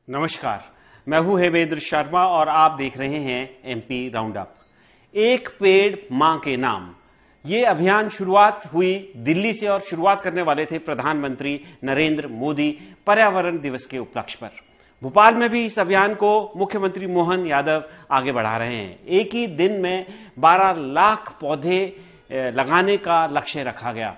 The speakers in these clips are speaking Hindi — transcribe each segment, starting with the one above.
नमस्कार, मैं हूं हेमेंद्र शर्मा और आप देख रहे हैं एमपी राउंड अप। एक पेड़ मां के नाम, ये अभियान शुरुआत हुई दिल्ली से और शुरुआत करने वाले थे प्रधानमंत्री नरेंद्र मोदी पर्यावरण दिवस के उपलक्ष्य पर। भोपाल में भी इस अभियान को मुख्यमंत्री मोहन यादव आगे बढ़ा रहे हैं। एक ही दिन में 12 लाख पौधे लगाने का लक्ष्य रखा गया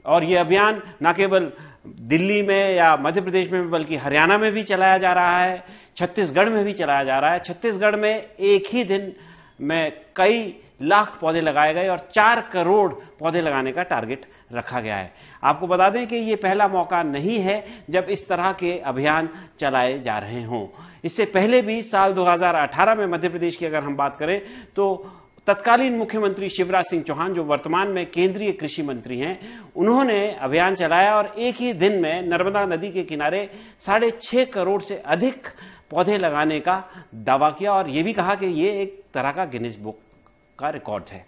और ये अभियान न केवल दिल्ली में या मध्य प्रदेश में बल्कि हरियाणा में भी चलाया जा रहा है, छत्तीसगढ़ में भी चलाया जा रहा है। छत्तीसगढ़ में एक ही दिन में कई लाख पौधे लगाए गए और 4 करोड़ पौधे लगाने का टारगेट रखा गया है। आपको बता दें कि ये पहला मौका नहीं है जब इस तरह के अभियान चलाए जा रहे हों। इससे पहले भी साल 2018 में मध्य प्रदेश की अगर हम बात करें तो तत्कालीन मुख्यमंत्री शिवराज सिंह चौहान, जो वर्तमान में केंद्रीय कृषि मंत्री हैं, उन्होंने अभियान चलाया और एक ही दिन में नर्मदा नदी के किनारे 6.5 करोड़ से अधिक पौधे लगाने का दावा किया और यह भी कहा कि ये एक तरह का गिनीज बुक का रिकॉर्ड है।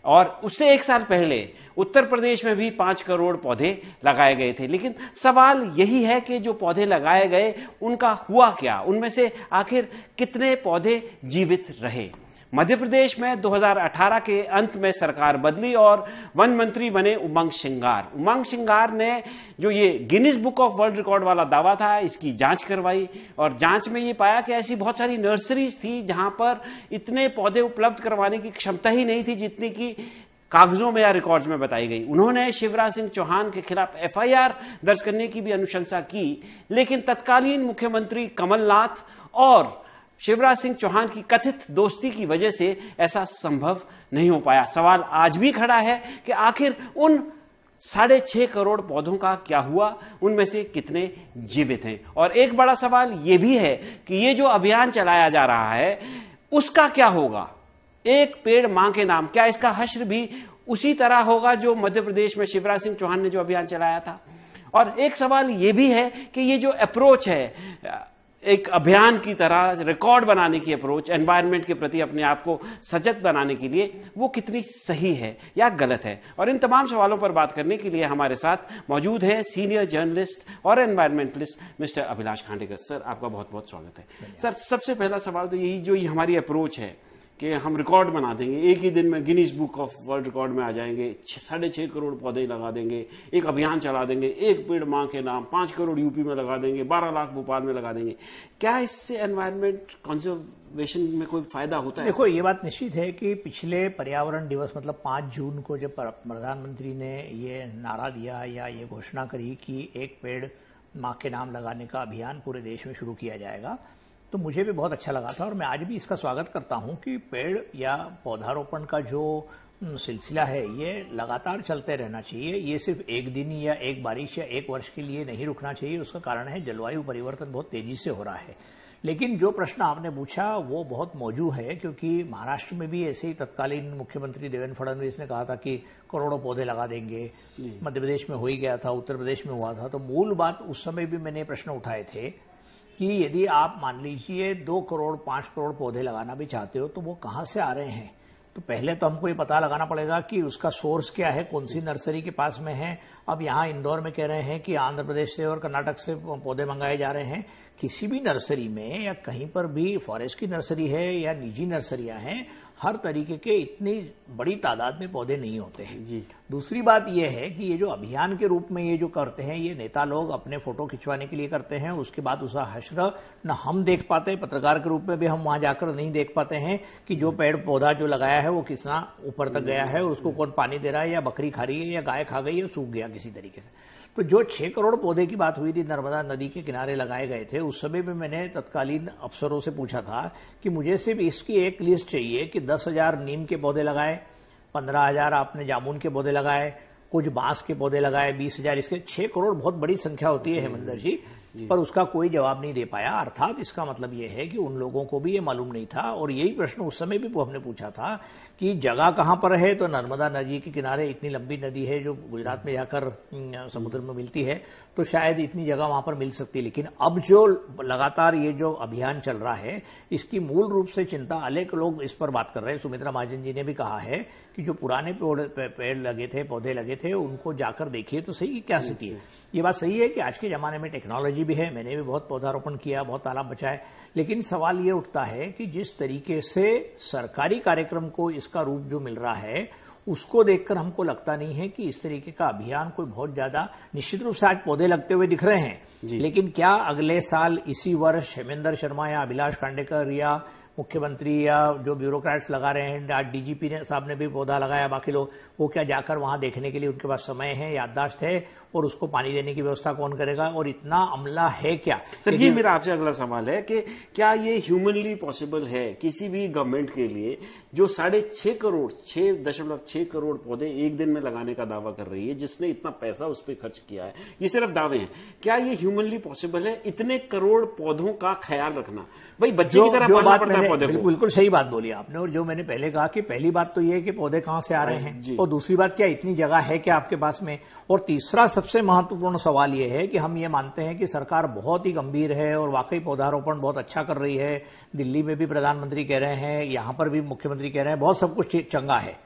और उससे एक साल पहले उत्तर प्रदेश में भी 5 करोड़ पौधे लगाए गए थे। लेकिन सवाल यही है कि जो पौधे लगाए गए उनका हुआ क्या, उनमें से आखिर कितने पौधे जीवित रहे। मध्य प्रदेश में 2018 के अंत में सरकार बदली और वन मंत्री बने उमंग सिंगार। उमंग सिंगार ने जो ये Guinness book of world record वाला दावा था, इसकी जांच करवाई और जांच में ये पाया कि ऐसी बहुत सारी नर्सरीज थी जहां पर इतने पौधे उपलब्ध करवाने की क्षमता ही नहीं थी जितनी की कागजों में या रिकॉर्ड्स में बताई गई। उन्होंने शिवराज सिंह चौहान के खिलाफ FIR दर्ज करने की भी अनुशंसा की, लेकिन तत्कालीन मुख्यमंत्री कमलनाथ और शिवराज सिंह चौहान की कथित दोस्ती की वजह से ऐसा संभव नहीं हो पाया। सवाल आज भी खड़ा है कि आखिर उन 6.5 करोड़ पौधों का क्या हुआ, उनमें से कितने जीवित हैं। और एक बड़ा सवाल यह भी है कि ये जो अभियान चलाया जा रहा है उसका क्या होगा। एक पेड़ मां के नाम, क्या इसका हश्र भी उसी तरह होगा जो मध्य प्रदेश में शिवराज सिंह चौहान ने जो अभियान चलाया था। और एक सवाल यह भी है कि ये जो अप्रोच है, एक अभियान की तरह रिकॉर्ड बनाने की अप्रोच, एनवायरनमेंट के प्रति अपने आप को सजग बनाने के लिए, वो कितनी सही है या गलत है। और इन तमाम सवालों पर बात करने के लिए हमारे साथ मौजूद है सीनियर जर्नलिस्ट और एनवायरनमेंटलिस्ट मिस्टर अभिलाष खांडेकर। सर, आपका बहुत बहुत स्वागत है। सर, सबसे पहला सवाल तो यही, जो हमारी अप्रोच है कि हम रिकॉर्ड बना देंगे, एक ही दिन में Guinness book of world record में आ जाएंगे, 6.5 करोड़ पौधे लगा देंगे, एक अभियान चला देंगे, एक पेड़ मां के नाम, 5 करोड़ यूपी में लगा देंगे, 12 लाख भोपाल में लगा देंगे। क्या इससे एनवायरनमेंट कंजर्वेशन में कोई फायदा होता है? देखो, ये बात निश्चित है कि पिछले पर्यावरण दिवस मतलब 5 जून को जब प्रधानमंत्री ने ये नारा दिया या ये घोषणा करी कि एक पेड़ मां के नाम लगाने का अभियान पूरे देश में शुरू किया जाएगा, तो मुझे भी बहुत अच्छा लगा था और मैं आज भी इसका स्वागत करता हूं कि पेड़ या पौधारोपण का जो सिलसिला है ये लगातार चलते रहना चाहिए। ये सिर्फ एक दिन या एक बारिश या एक वर्ष के लिए नहीं रुकना चाहिए। उसका कारण है जलवायु परिवर्तन बहुत तेजी से हो रहा है। लेकिन जो प्रश्न आपने पूछा वो बहुत मौजूद है, क्योंकि महाराष्ट्र में भी ऐसे ही तत्कालीन मुख्यमंत्री देवेंद्र फडणवीस ने कहा था कि करोड़ों पौधे लगा देंगे। मध्य प्रदेश में हो ही गया था, उत्तर प्रदेश में हुआ था। तो मूल बात उस समय भी मैंने प्रश्न उठाए थे कि यदि आप मान लीजिए 2 करोड़ 5 करोड़ पौधे लगाना भी चाहते हो तो वो कहां से आ रहे हैं। तो पहले तो हमको ये पता लगाना पड़ेगा कि उसका सोर्स क्या है, कौन सी नर्सरी के पास में है। अब यहाँ इंदौर में कह रहे हैं कि आंध्र प्रदेश से और कर्नाटक से पौधे मंगाए जा रहे हैं। किसी भी नर्सरी में या कहीं पर भी फॉरेस्ट की नर्सरी है या निजी नर्सरियां हैं, हर तरीके के इतनी बड़ी तादाद में पौधे नहीं होते हैं जी। दूसरी बात यह है कि ये जो अभियान के रूप में ये जो करते हैं, ये नेता लोग अपने फोटो खिंचवाने के लिए करते हैं। उसके बाद उसका हश्र न हम देख पाते, पत्रकार के रूप में भी हम वहां जाकर नहीं देख पाते हैं कि जो पेड़ पौधा जो लगाया है वो कितना ऊपर तक गया है और उसको कौन पानी दे रहा है, या बकरी खा रही है, या गाय खा गई, या सूख गया किसी तरीके से। तो जो 6 करोड़ पौधे की बात हुई थी नर्मदा नदी के किनारे लगाए गए थे, उस समय भी मैंने तत्कालीन अफसरों से पूछा था कि मुझे सिर्फ इसकी एक लिस्ट चाहिए कि 10,000 नीम के पौधे लगाए, 15,000 आपने जामुन के पौधे लगाए, कुछ बांस के पौधे लगाए, 20,000 इसके। 6 करोड़ बहुत बड़ी संख्या होती है हेमंतर जी, पर उसका कोई जवाब नहीं दे पाया। अर्थात इसका मतलब यह है कि उन लोगों को भी ये मालूम नहीं था। और यही प्रश्न उस समय भी हमने पूछा था कि जगह कहां पर है। तो नर्मदा नदी के किनारे इतनी लंबी नदी है जो गुजरात में जाकर समुद्र में मिलती है, तो शायद इतनी जगह वहां पर मिल सकती है। लेकिन अब जो लगातार ये जो अभियान चल रहा है, इसकी मूल रूप से चिंता अनेक लोग इस पर बात कर रहे हैं। सुमित्रा महाजन जी ने भी कहा है कि जो पुराने पेड़ लगे थे, पौधे लगे थे, उनको जाकर देखिए तो सही क्या स्थिति है। ये बात सही है कि आज के जमाने में टेक्नोलॉजी टेक्नोलॉजी भी है, मैंने भी बहुत पौधारोपण किया, बहुत तालाब बचाए, लेकिन सवाल ये उठता है कि जिस तरीके से सरकारी कार्यक्रम को इसका रूप जो मिल रहा है उसको देखकर हमको लगता नहीं है कि इस तरीके का अभियान कोई बहुत ज्यादा, निश्चित रूप से आज पौधे लगते हुए दिख रहे हैं, लेकिन क्या अगले साल इसी वर्ष हेमेंद्र शर्मा या अभिलाष कांडेकर या मुख्यमंत्री या जो ब्यूरोक्रेट्स लगा रहे हैं, आज डीजीपी ने साहब ने भी पौधा लगाया, बाकी लोग, वो क्या जाकर वहां देखने के लिए उनके पास समय है, याददाश्त है, और उसको पानी देने की व्यवस्था कौन करेगा, और इतना अमला है क्या? सर ये मेरा आपसे अगला सवाल है कि क्या ये ह्यूमनली पॉसिबल है किसी भी गवर्नमेंट के लिए जो 6.5 करोड़ 6.6 करोड़ पौधे एक दिन में लगाने का दावा कर रही है, जिसने इतना पैसा उस पर खर्च किया है, ये सिर्फ दावे हैं, क्या ये ह्यूमनली पॉसिबल है इतने करोड़ पौधों का ख्याल रखना? भाई बच्चे की तरह पालना पड़ता है पौधे को। बिल्कुल सही बात बोली आपने, और जो मैंने पहले कहा कि पहली बात तो ये है कि पौधे कहां से आ रहे हैं, और दूसरी बात क्या इतनी जगह है क्या आपके पास में, और तीसरा सबसे महत्वपूर्ण सवाल ये है कि हम ये मानते हैं कि सरकार बहुत ही गंभीर है और वाकई पौधारोपण बहुत अच्छा कर रही है, दिल्ली में भी प्रधानमंत्री कह रहे हैं, यहां पर भी मुख्यमंत्री कह रहे हैं, बहुत सब कुछ चंगा है।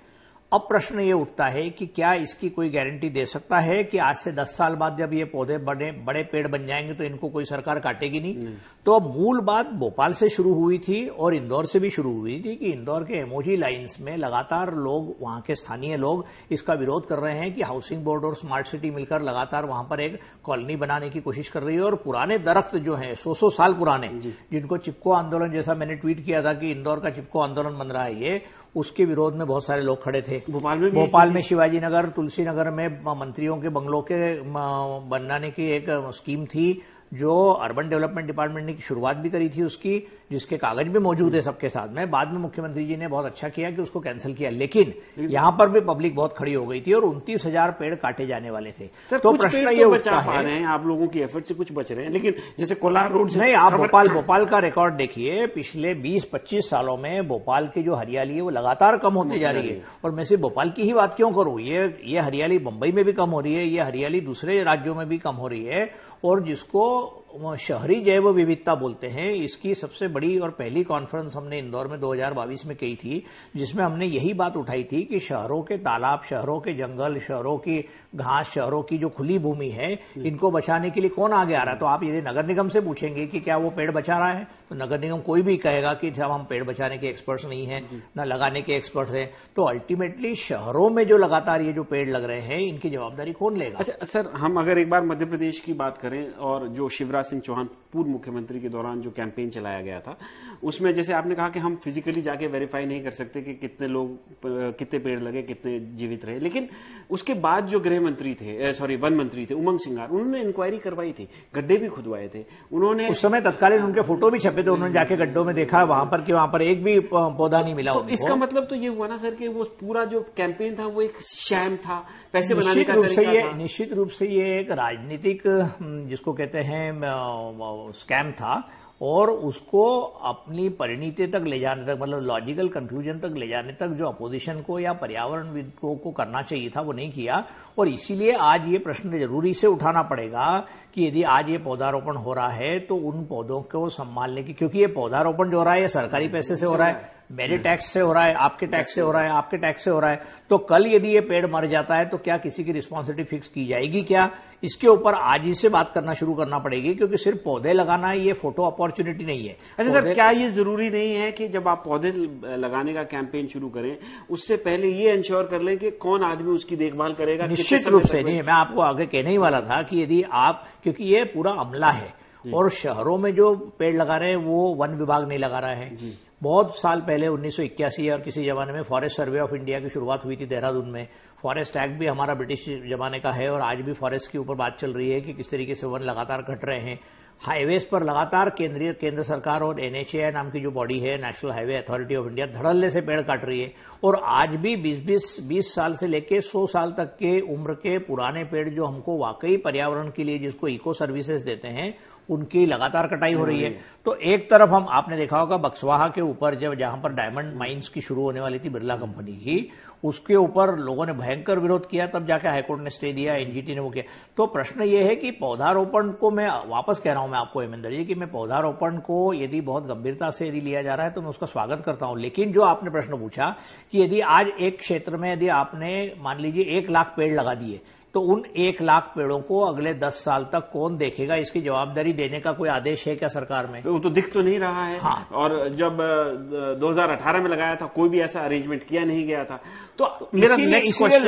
अब प्रश्न ये उठता है कि क्या इसकी कोई गारंटी दे सकता है कि आज से 10 साल बाद जब ये पौधे बड़े पेड़ बन जाएंगे तो इनको कोई सरकार काटेगी नहीं? तो अब मूल बात भोपाल से शुरू हुई थी और इंदौर से भी शुरू हुई थी कि इंदौर के एमओजी लाइंस में लगातार लोग, वहां के स्थानीय लोग इसका विरोध कर रहे हैं कि हाउसिंग बोर्ड और स्मार्ट सिटी मिलकर लगातार वहां पर एक कॉलोनी बनाने की कोशिश कर रही है, और पुराने दरख्त जो है 100 साल पुराने, जिनको चिपको आंदोलन, जैसा मैंने ट्वीट किया था कि इंदौर का चिपको आंदोलन बन रहा है ये, उसके विरोध में बहुत सारे लोग खड़े थे। भोपाल में शिवाजी नगर, तुलसी नगर में मंत्रियों के बंगलों के बनाने की एक स्कीम थी जो अर्बन डेवलपमेंट डिपार्टमेंट ने शुरुआत भी करी थी उसकी, जिसके कागज भी मौजूद है सबके साथ में। बाद में मुख्यमंत्री जी ने बहुत अच्छा किया कि उसको कैंसिल किया, लेकिन यहां पर भी पब्लिक बहुत खड़ी हो गई थी और 29,000 पेड़ काटे जाने वाले थे। तो प्रश्न ये उठता है, आप लोगों की एफर्ट से कुछ बच रहे हैं, लेकिन जैसे कोलार रोड से नहीं, आप भोपाल का रिकॉर्ड देखिए, पिछले 20-25 सालों में भोपाल की जो हरियाली है वो लगातार कम होती जा रही है। और मैं सिर्फ भोपाल की ही बात क्यों करूं, ये हरियाली मुंबई में भी कम हो रही है, ये हरियाली दूसरे राज्यों में भी कम हो रही है, और जिसको शहरी जैव विविधता बोलते हैं, इसकी सबसे बड़ी और पहली कॉन्फ्रेंस हमने इंदौर में 2022 में की थी, जिसमें हमने यही बात उठाई थी कि शहरों के तालाब, शहरों के जंगल, शहरों की घास, शहरों की जो खुली भूमि है, इनको बचाने के लिए कौन आगे आ रहा है? तो आप यदि नगर निगम से पूछेंगे कि क्या वो पेड़ बचा रहा है, तो नगर निगम कोई भी कहेगा कि जब हम पेड़ बचाने के एक्सपर्ट्स नहीं हैं, न लगाने के एक्सपर्ट हैं। तो अल्टीमेटली शहरों में जो लगातार ये जो पेड़ लग रहे हैं, इनकी जवाबदारी कौन लेगा? अच्छा सर, हम अगर एक बार मध्य प्रदेश की बात करें और जो शिवराज सिंह चौहान पूर्व मुख्यमंत्री के दौरान जो कैंपेन चलाया गया था, उसमें जैसे आपने कहा कि हम फिजिकली जाके वेरीफाई नहीं कर सकते कि कितने लोग, कितने पेड़ लगे, कितने जीवित रहे, लेकिन उसके बाद जो गृह मंत्री थे, वन मंत्री थे उमंग सिंगार, उन्होंने इंक्वायरी करवाई थी, गड्ढे भी खुदवाए थे उन्होंने। उस समय तत्कालीन उनके फोटो भी छपे थे, उन्होंने जाके गड्ढों में देखा वहां पर कि वहां पर एक भी पौधा नहीं मिला। तो इसका मतलब तो ये हुआ ना सर कि वो पूरा जो कैंपेन था वो एक शैम था, पैसे बनाने का तरीका था। निश्चित रूप से ये एक राजनीतिक, जिसको कहते हैं, स्कैम था, और उसको अपनी परिणति तक ले जाने तक, मतलब लॉजिकल कंक्लूजन तक ले जाने तक जो अपोजिशन को या पर्यावरणविद को करना चाहिए था वो नहीं किया। और इसीलिए आज ये प्रश्न जरूरी से उठाना पड़ेगा कि यदि आज ये पौधारोपण हो रहा है तो उन पौधों को संभालने की, क्योंकि ये पौधारोपण जो हो रहा है ये सरकारी पैसे से हो रहा है, मेरे टैक्स से हो रहा है, आपके टैक्स से हो रहा है, आपके टैक्स से हो रहा है, तो कल यदि ये पेड़ मर जाता है तो क्या किसी की रिस्पॉन्सिबिलिटी फिक्स की जाएगी क्या? इसके ऊपर आज ही से बात करना शुरू करना पड़ेगी, क्योंकि सिर्फ पौधे लगाना है ये फोटो अपॉर्चुनिटी नहीं है। अच्छा सर, क्या ये जरूरी नहीं है कि जब आप पौधे लगाने का कैंपेन शुरू करें उससे पहले ये इंश्योर कर लें कि कौन आदमी उसकी देखभाल करेगा? निश्चित रूप से नहीं, मैं आपको आगे कहने ही वाला था कि यदि आप, क्योंकि ये पूरा अमला है और शहरों में जो पेड़ लगा रहे हैं वो वन विभाग नहीं लगा रहा है। बहुत साल पहले 1981 और किसी जमाने में फॉरेस्ट सर्वे ऑफ इंडिया की शुरुआत हुई थी देहरादून में। फॉरेस्ट एक्ट भी हमारा ब्रिटिश जमाने का है और आज भी फॉरेस्ट के ऊपर बात चल रही है कि किस तरीके से वन लगातार घट रहे हैं। हाईवेज पर लगातार केंद्र सरकार और NHAI नाम की जो बॉडी है, national highway authority of India, धड़ल्ले से पेड़ काट रही है। और आज भी 20 साल से लेके 100 साल तक के उम्र के पुराने पेड़ जो हमको वाकई पर्यावरण के लिए, जिसको इको सर्विसेज देते हैं, उनकी लगातार कटाई हो रही है। तो एक तरफ आपने देखा होगा बक्सवाहा के ऊपर जहां पर डायमंड माइंस की शुरू होने वाली थी बिरला कंपनी की, उसके ऊपर लोगों ने भयंकर विरोध किया, तब जाके हाईकोर्ट ने स्टे दिया, NGT ने वो किया। तो प्रश्न ये है कि पौधारोपण को, मैं वापस कह रहा हूं मैं आपको हेमेंद्र जी, कि मैं पौधारोपण को यदि बहुत गंभीरता से यदि लिया जा रहा है तो मैं उसका स्वागत करता हूं। लेकिन जो आपने प्रश्न पूछा कि यदि आज एक क्षेत्र में यदि आपने मान लीजिए 1 लाख पेड़ लगा दिए, तो उन 1 लाख पेड़ों को अगले 10 साल तक कौन देखेगा, इसकी जवाबदारी देने का कोई आदेश है क्या सरकार में? तो दिख तो नहीं रहा है। हाँ। और जब 2018 में लगाया था कोई भी ऐसा अरेंजमेंट किया नहीं गया था। तो मेरा इसीलिए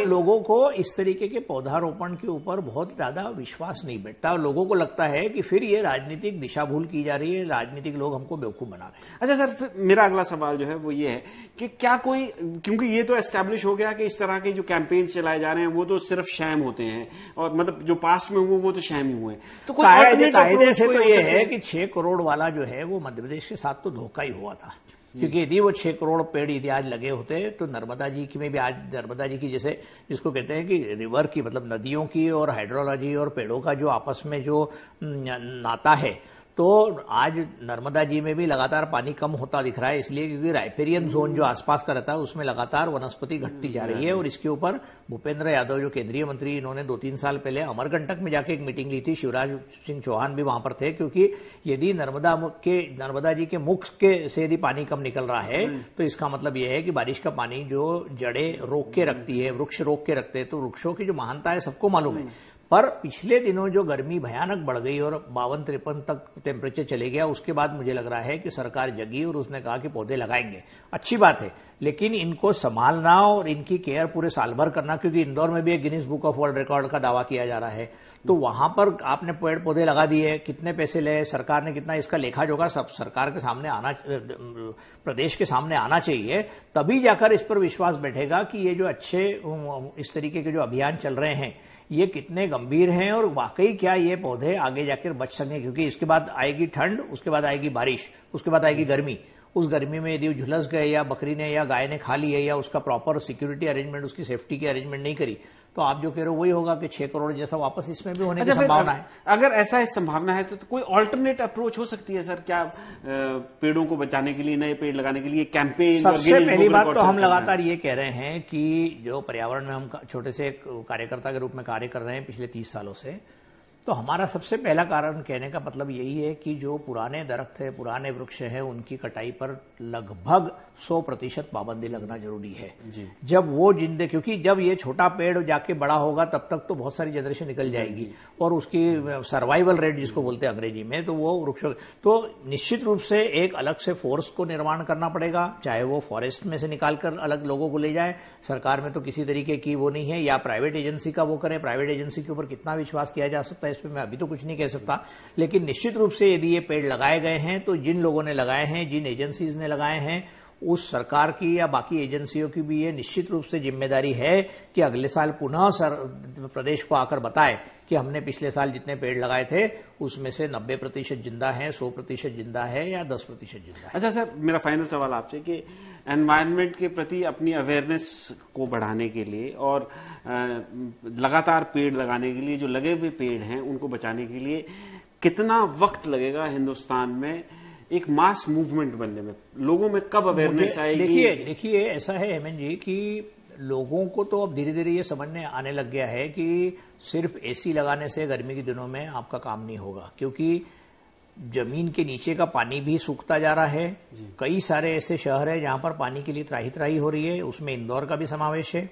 लोगों को इस तरीके के पौधारोपण के ऊपर बहुत ज्यादा विश्वास नहीं बैठता। लोगों को लगता है कि फिर ये राजनीतिक दिशा भूल की जा रही है, राजनीतिक लोग हमको बेवकूफ बना रहे हैं। अच्छा सर, फिर मेरा अगला सवाल जो है वो ये है कि क्या कोई, क्योंकि ये तो एस्टैब्लिश हो गया कि इस तरह के जो कैंपेन चलाए जा रहे हैं वो तो सिर्फ शैम होते हैं, और मतलब जो पास्ट में हुए वो तो शैम ही हुए। तो कोई कायदे से तो ये है कि 6 करोड़ वाला जो है वो मध्य प्रदेश के साथ तो धोखा ही हुआ था, क्योंकि यदि वो 6 करोड़ पेड़ यदि आज लगे होते तो नर्मदा जी की में भी आज नर्मदा जी की, जैसे जिसको कहते हैं कि रिवर की, मतलब नदियों की और हाइड्रोलॉजी और पेड़ों का जो आपस में जो नाता है, तो आज नर्मदा जी में भी लगातार पानी कम होता दिख रहा है, इसलिए क्योंकि राइपेरियन जोन जो आसपास का रहता है उसमें लगातार वनस्पति घटती जा रही है। और इसके ऊपर भूपेंद्र यादव जो केंद्रीय मंत्री, इन्होंने 2-3 साल पहले अमरकंटक में जाके एक मीटिंग ली थी, शिवराज सिंह चौहान भी वहां पर थे, क्योंकि यदि नर्मदा जी के मुख से यदि पानी कम निकल रहा है तो इसका मतलब यह है कि बारिश का पानी जो जड़ें रोक के रखती है, वृक्ष रोक के रखते हैं, तो वृक्षों की जो महानता है सबको मालूम है। पर पिछले दिनों जो गर्मी भयानक बढ़ गई और 52-53 तक टेम्परेचर चले गया, उसके बाद मुझे लग रहा है कि सरकार जगी और उसने कहा कि पौधे लगाएंगे। अच्छी बात है, लेकिन इनको संभालना और इनकी केयर पूरे साल भर करना, क्योंकि इंदौर में भी एक Guinness book of world record का दावा किया जा रहा है, तो वहां पर आपने पेड़ पौधे लगा दिए, कितने पैसे ले सरकार ने, कितना, इसका लेखा जोखा सब सरकार के सामने आना, प्रदेश के सामने आना चाहिए, तभी जाकर इस पर विश्वास बैठेगा कि ये जो अच्छे इस तरीके के जो अभियान चल रहे हैं ये कितने गंभीर हैं और वाकई क्या ये पौधे आगे जाकर बच सकें। क्योंकि इसके बाद आएगी ठंड, उसके बाद आएगी बारिश, उसके बाद आएगी गर्मी। उस गर्मी में यदि झुलस गए या बकरी ने या गाय ने खा लिए या उसका प्रॉपर सिक्योरिटी अरेंजमेंट, उसकी सेफ्टी की अरेंजमेंट नहीं करी, तो आप जो कह रहे हो वही होगा कि 6 करोड़ जैसा वापस इसमें भी होने की संभावना है। अगर ऐसा संभावना है तो कोई ऑल्टरनेट अप्रोच हो सकती है सर क्या, पेड़ों को बचाने के लिए, नए पेड़ लगाने के लिए कैंपेन? सबसे पहली बात तो हम लगातार ये कह रहे हैं कि जो पर्यावरण में हम छोटे से कार्यकर्ता के रूप में कार्य कर रहे हैं पिछले 30 सालों से, तो हमारा सबसे पहला कारण कहने का मतलब यही है कि जो पुराने दरख्त है, पुराने वृक्ष है, उनकी कटाई पर लगभग 100% पाबंदी लगना जरूरी है जी। जब वो जिंदे, क्योंकि जब ये छोटा पेड़ जाके बड़ा होगा तब तक तो बहुत सारी जनरेशन निकल जाएगी और उसकी सर्वाइवल रेट जिसको बोलते हैं अंग्रेजी में, तो वो वृक्ष, तो निश्चित रूप से एक अलग से फोर्स को निर्माण करना पड़ेगा, चाहे वो फॉरेस्ट में से निकालकर अलग लोगों को ले जाए, सरकार में तो किसी तरीके की वो नहीं है, या प्राइवेट एजेंसी का वो करें। प्राइवेट एजेंसी के ऊपर कितना विश्वास किया जा सकता है इस पर मैं अभी तो कुछ नहीं कह सकता, लेकिन निश्चित रूप से यदि ये पेड़ लगाए गए हैं तो जिन लोगों ने लगाए हैं, जिन एजेंसीज ने लगाए हैं, उस सरकार की या बाकी एजेंसियों की भी ये निश्चित रूप से जिम्मेदारी है कि अगले साल पुनः प्रदेश को आकर बताए कि हमने पिछले साल जितने पेड़ लगाए थे उसमें से 90% जिंदा है, 100% जिंदा है या 10% जिंदा है। अच्छा सर, मेरा फाइनल सवाल आपसे कि एनवायरनमेंट के प्रति अपनी अवेयरनेस को बढ़ाने के लिए और लगातार पेड़ लगाने के लिए, जो लगे हुए पेड़ हैं उनको बचाने के लिए कितना वक्त लगेगा हिंदुस्तान में एक मास मूवमेंट बनने में? लोगों में कब अवेयरनेस आएगी? देखिए ऐसा है हेमंत जी कि लोगों को तो अब धीरे धीरे ये समझने आने लग गया है कि सिर्फ एसी लगाने से गर्मी के दिनों में आपका काम नहीं होगा, क्योंकि जमीन के नीचे का पानी भी सूखता जा रहा है। कई सारे ऐसे शहर है जहां पर पानी के लिए त्राही त्राही हो रही है, उसमें इंदौर का भी समावेश है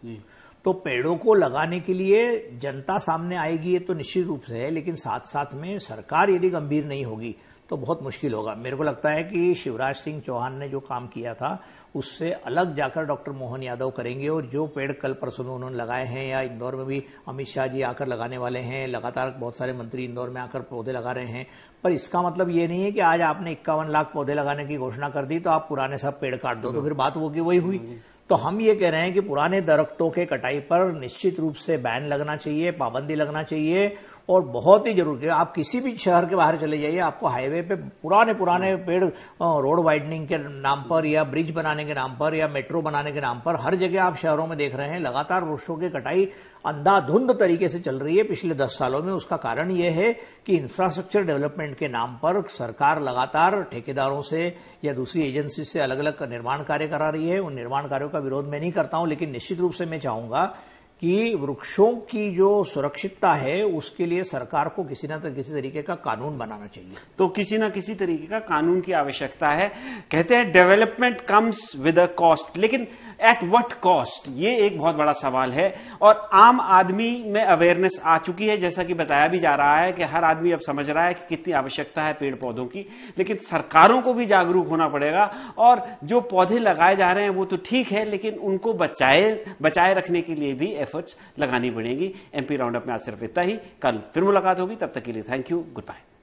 जी। तो पेड़ों को लगाने के लिए जनता सामने आएगी ये तो निश्चित रूप से है, लेकिन साथ साथ में सरकार यदि गंभीर नहीं होगी तो बहुत मुश्किल होगा। मेरे को लगता है कि शिवराज सिंह चौहान ने जो काम किया था उससे अलग जाकर डॉक्टर मोहन यादव करेंगे, और जो पेड़ कल परसों में उन्होंने लगाए हैं, या इंदौर में भी अमित शाह जी आकर लगाने वाले हैं, लगातार बहुत सारे मंत्री इंदौर में आकर पौधे लगा रहे हैं। पर इसका मतलब ये नहीं है कि आज आपने 51 लाख पौधे लगाने की घोषणा कर दी तो आप पुराने सब पेड़ काट दो, तो फिर बात वो की वही हुई। तो हम ये कह रहे हैं कि पुराने दरख्तों के कटाई पर निश्चित रूप से बैन लगना चाहिए, पाबंदी लगना चाहिए, और बहुत ही जरूरी है। आप किसी भी शहर के बाहर चले जाइए, आपको हाईवे पे पुराने पेड़ रोड वाइडनिंग के नाम पर या ब्रिज बनाने के नाम पर या मेट्रो बनाने के नाम पर हर जगह आप शहरों में देख रहे हैं लगातार वृक्षों की कटाई अंधाधुंध तरीके से चल रही है पिछले 10 सालों में। उसका कारण यह है कि इंफ्रास्ट्रक्चर डेवलपमेंट के नाम पर सरकार लगातार ठेकेदारों से या दूसरी एजेंसी से अलग अलग निर्माण कार्य करा रही है। उन निर्माण कार्यों का विरोध मैं नहीं करता हूं, लेकिन निश्चित रूप से मैं चाहूंगा कि वृक्षों की जो सुरक्षितता है उसके लिए सरकार को किसी न किसी तरीके का कानून बनाना चाहिए। तो किसी न किसी तरीके का कानून की आवश्यकता है। कहते हैं development comes with a cost, लेकिन एट व्हाट कॉस्ट, ये एक बहुत बड़ा सवाल है। और आम आदमी में अवेयरनेस आ चुकी है, जैसा कि बताया भी जा रहा है कि हर आदमी अब समझ रहा है कि कितनी आवश्यकता है पेड़ पौधों की, लेकिन सरकारों को भी जागरूक होना पड़ेगा। और जो पौधे लगाए जा रहे हैं वो तो ठीक है, लेकिन उनको बचाए रखने के लिए भी एफर्ट्स लगानी पड़ेगी। एमपी राउंडअप में आज सिर्फ इतना ही, कल फिर मुलाकात होगी, तब तक के लिए थैंक यू, गुड बाय।